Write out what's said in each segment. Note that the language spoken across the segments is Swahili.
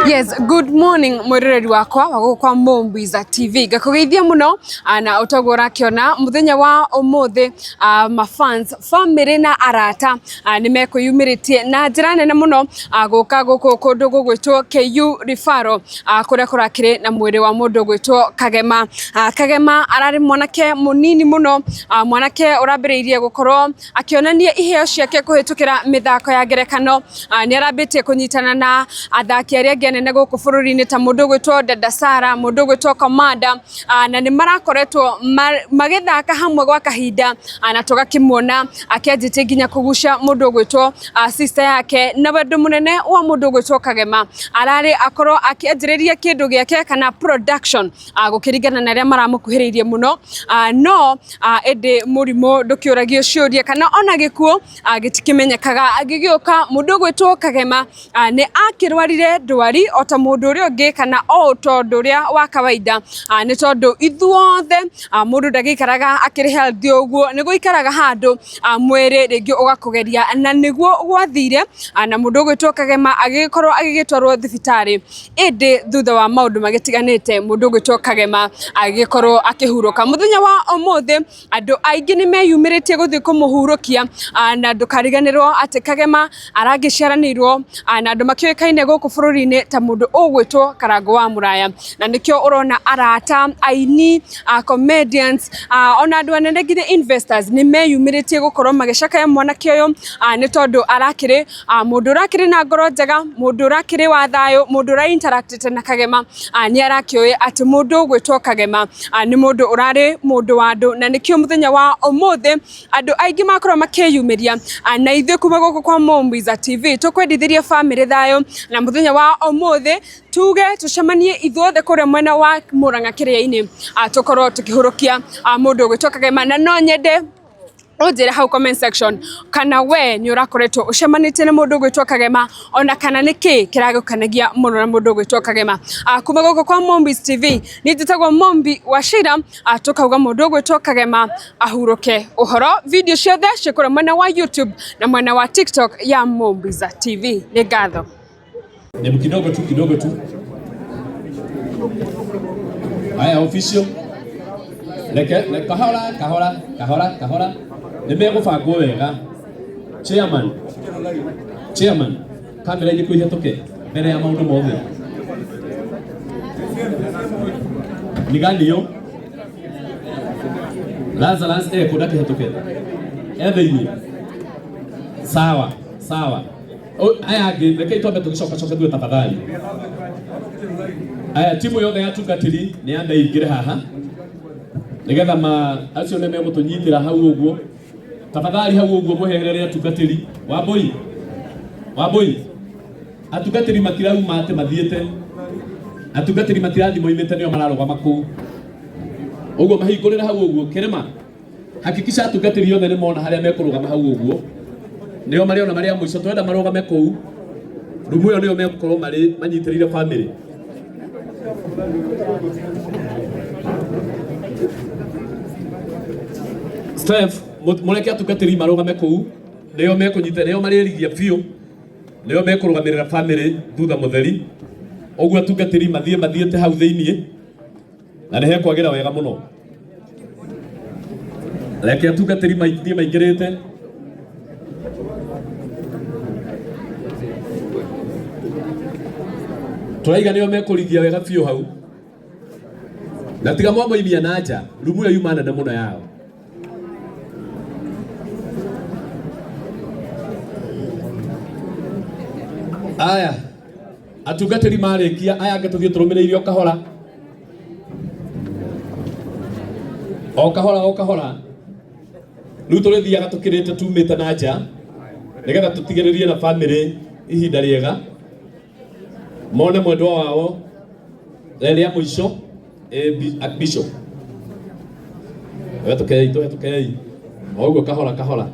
Yes, good morning mwiroreri wakwa wagukwa Mombiza TV. Gakugeithia muno na utagora kiona muthenya wa umuthi mafans family na arata nimekuyumiritie na njira nene muno guka guku kundu gugwitwo KU Referral kuria kurakire na mwiri wa mundu gwitwo Kagema. Kagema arari mwanake munini muno, mwanake urambiriirie gukorwo akionania iheo ciake kuhitukira mithako ya ngerekano. Ni arambitie kunyitana na athaki aria nene guku bururi-ini ta mundu gwitwo Dada Sara, mundu gwitwo Komanda, na ni marakoretwo magithaka hamwe gwa kahinda, na tugakimuona akianjite nginya kugucia mundu gwitwo sister yake na wendo munene wa mundu gwitwo Kagema. Arari akorwo akianjiriria kindu giake kana production gukiringana na aria maramukuhiriirie muno, no ende murimo ndukiuragio ciuria kana ona gikuo gitikimenyekaga agigiuka mundu gwitwo Kagema ni akirwarire ndwari ota mundu uria ungi kana o tondu uria wa kawaida, ni tondu ithuothe mundu ndagikaraga akiri healthy uguo, ni guikaraga handu mwiri ringi ugakugeria, na niguo gwathire na mundu gwitwo Kagema agikorwo agigitwarwo thibitari. Indi thutha wa maundu magitiganite mundu gwitwo Kagema agikorwo akihuruka. Muthenya wa umuthi andu aingi ni meyumiritie guthi kumuhurukia, na ndukariganirwo ati Kagema aragiciaranirwo na andu makioikaine guku bururi-ini ta mundu ugwitwo Karangu wa Muraya, na nikio urona arata aini comedians ona andu anene ngire investors ni meyumiritie gukorwo magicakaya mwanake uyu, ni tondu arakiri mundu urakiri na ngoro njega, mundu urakiri wa thayu, mundu ura interact na Kagema, ni arakioi ati mundu ugwitwo Kagema ni mundu urari mundu wa andu, na nikio muthenya wa umuthi andu aingi makorwo makiyumiria, na ithuĩ kuma guku kwa Mombiza TV tukwendithirie family thayu, na muthenya wa umuthi tuge tucemanie ithuothe kuria mwena wa Murang'a kiria-ini tukorwo tukihurukia mundu gwitwo Kagema. Na no nyende unjire hau comment section kana we ni urakoretwo ucemanite na mundu gwitwo Kagema, ona kana niki kiragukanagia muno na mundu gwitwo Kagema. Kuma guku kwa Mombiza TV ni njitagwo Mombi wa Shira, tukauga mundu gwitwo Kagema ahuruke. Uhoro video ciothe cikura mwena wa YouTube na mwena wa TikTok ya Mombiza TV. Ni ngatho. Hebu kidogo tu. Haya official. Leke kahora. Nimegubangwo wega. Chairman. Kamera iri kuhituke mbere ya maundu mothe. Niganio. Lazarus kudake hituke. Everything. Sawa. Aya reke itombe tugicoka thwe tafadhali. Aya timu yothe ya tungatiri ni anda ingire haha nigetha acio ne megutunyitira hau uguo. Tafadhali hau uguo muherere atungatiri waboi atungatiri matirau mate mathiete, atungatiri matirathi moimete nio mararugama kuu uguo mahingurira hau uguo. Kirema hakikisha atungatiri yothe ni mona haria mekurugama hau uguo, nio mariona maria mwico twenda marugame kuu rumu yo nio megukorwo mari manyitirire family. Steph mureke atungatiri marugame kuu, nio mekunyita, nio maririgia biu, nio mekurugamirira family thutha mutheri. Uguo atungatiri mathiete hau thiini na nihe kwagira wega muno. Reke atungatiri maithie maingirite turaiga nio mekurithia wega biu hau, na tiga moimia na nja rumu yo yumana na muno yao. Aya atungatiri marikia aya ngatuthie turumiriirie o kahora riu turithiaga tukirite tumite na nja nigetha tutigiririe na family ihinda riega, mone mwendwa wao reri ya mwisho bishop wetukei oguo kahora.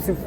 Joseph.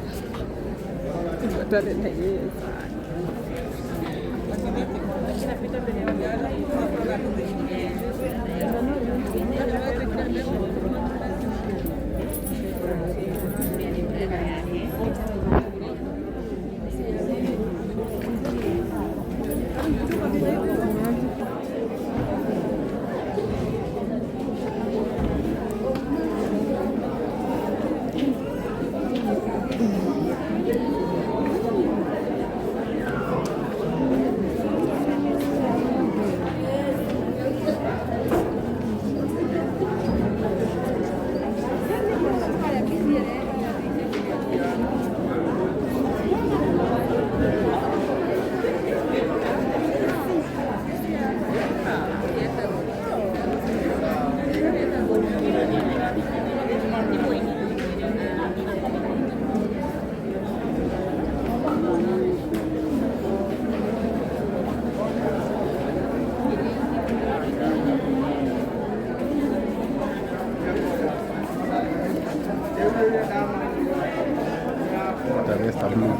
También está blue.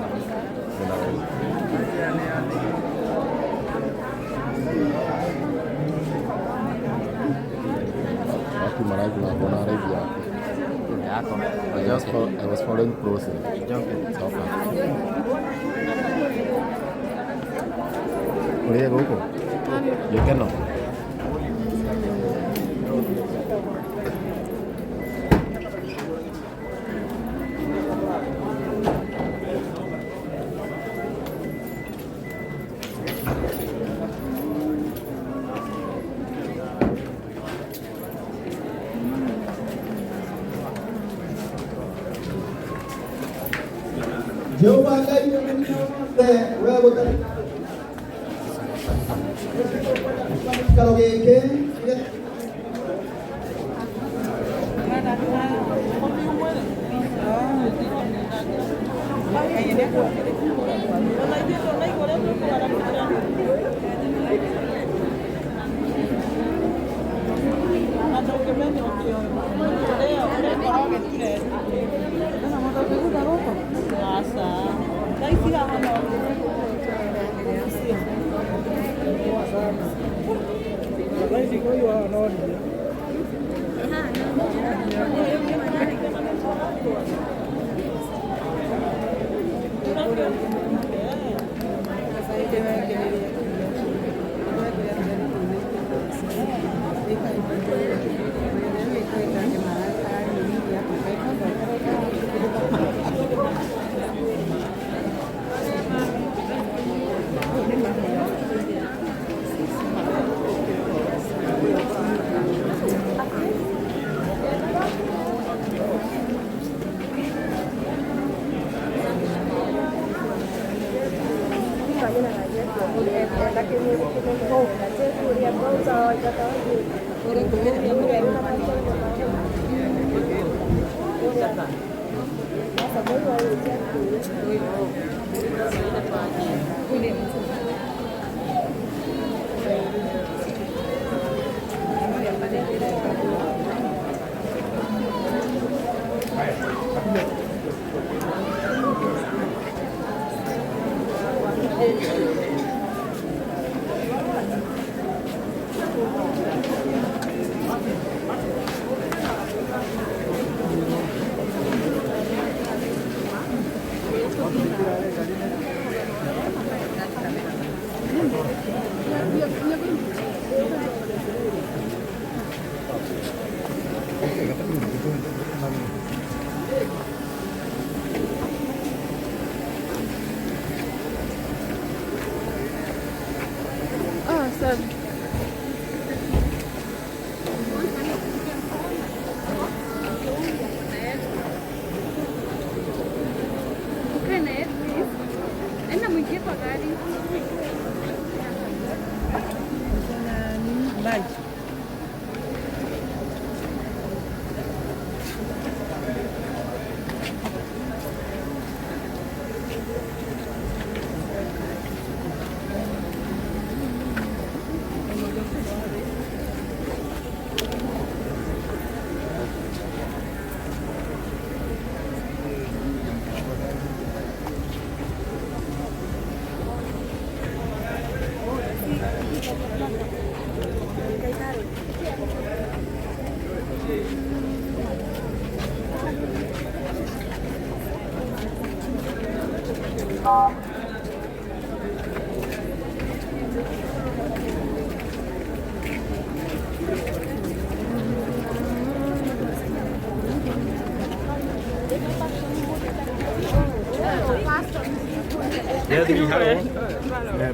Watu maraji na kona reji yako. I was following process. So far. Kulia huko. Yake no. Jehova Ngai wewe karo gĩkĩ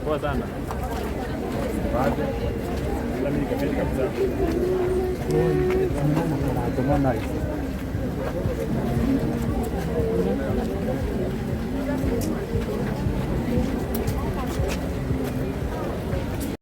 Poa sana.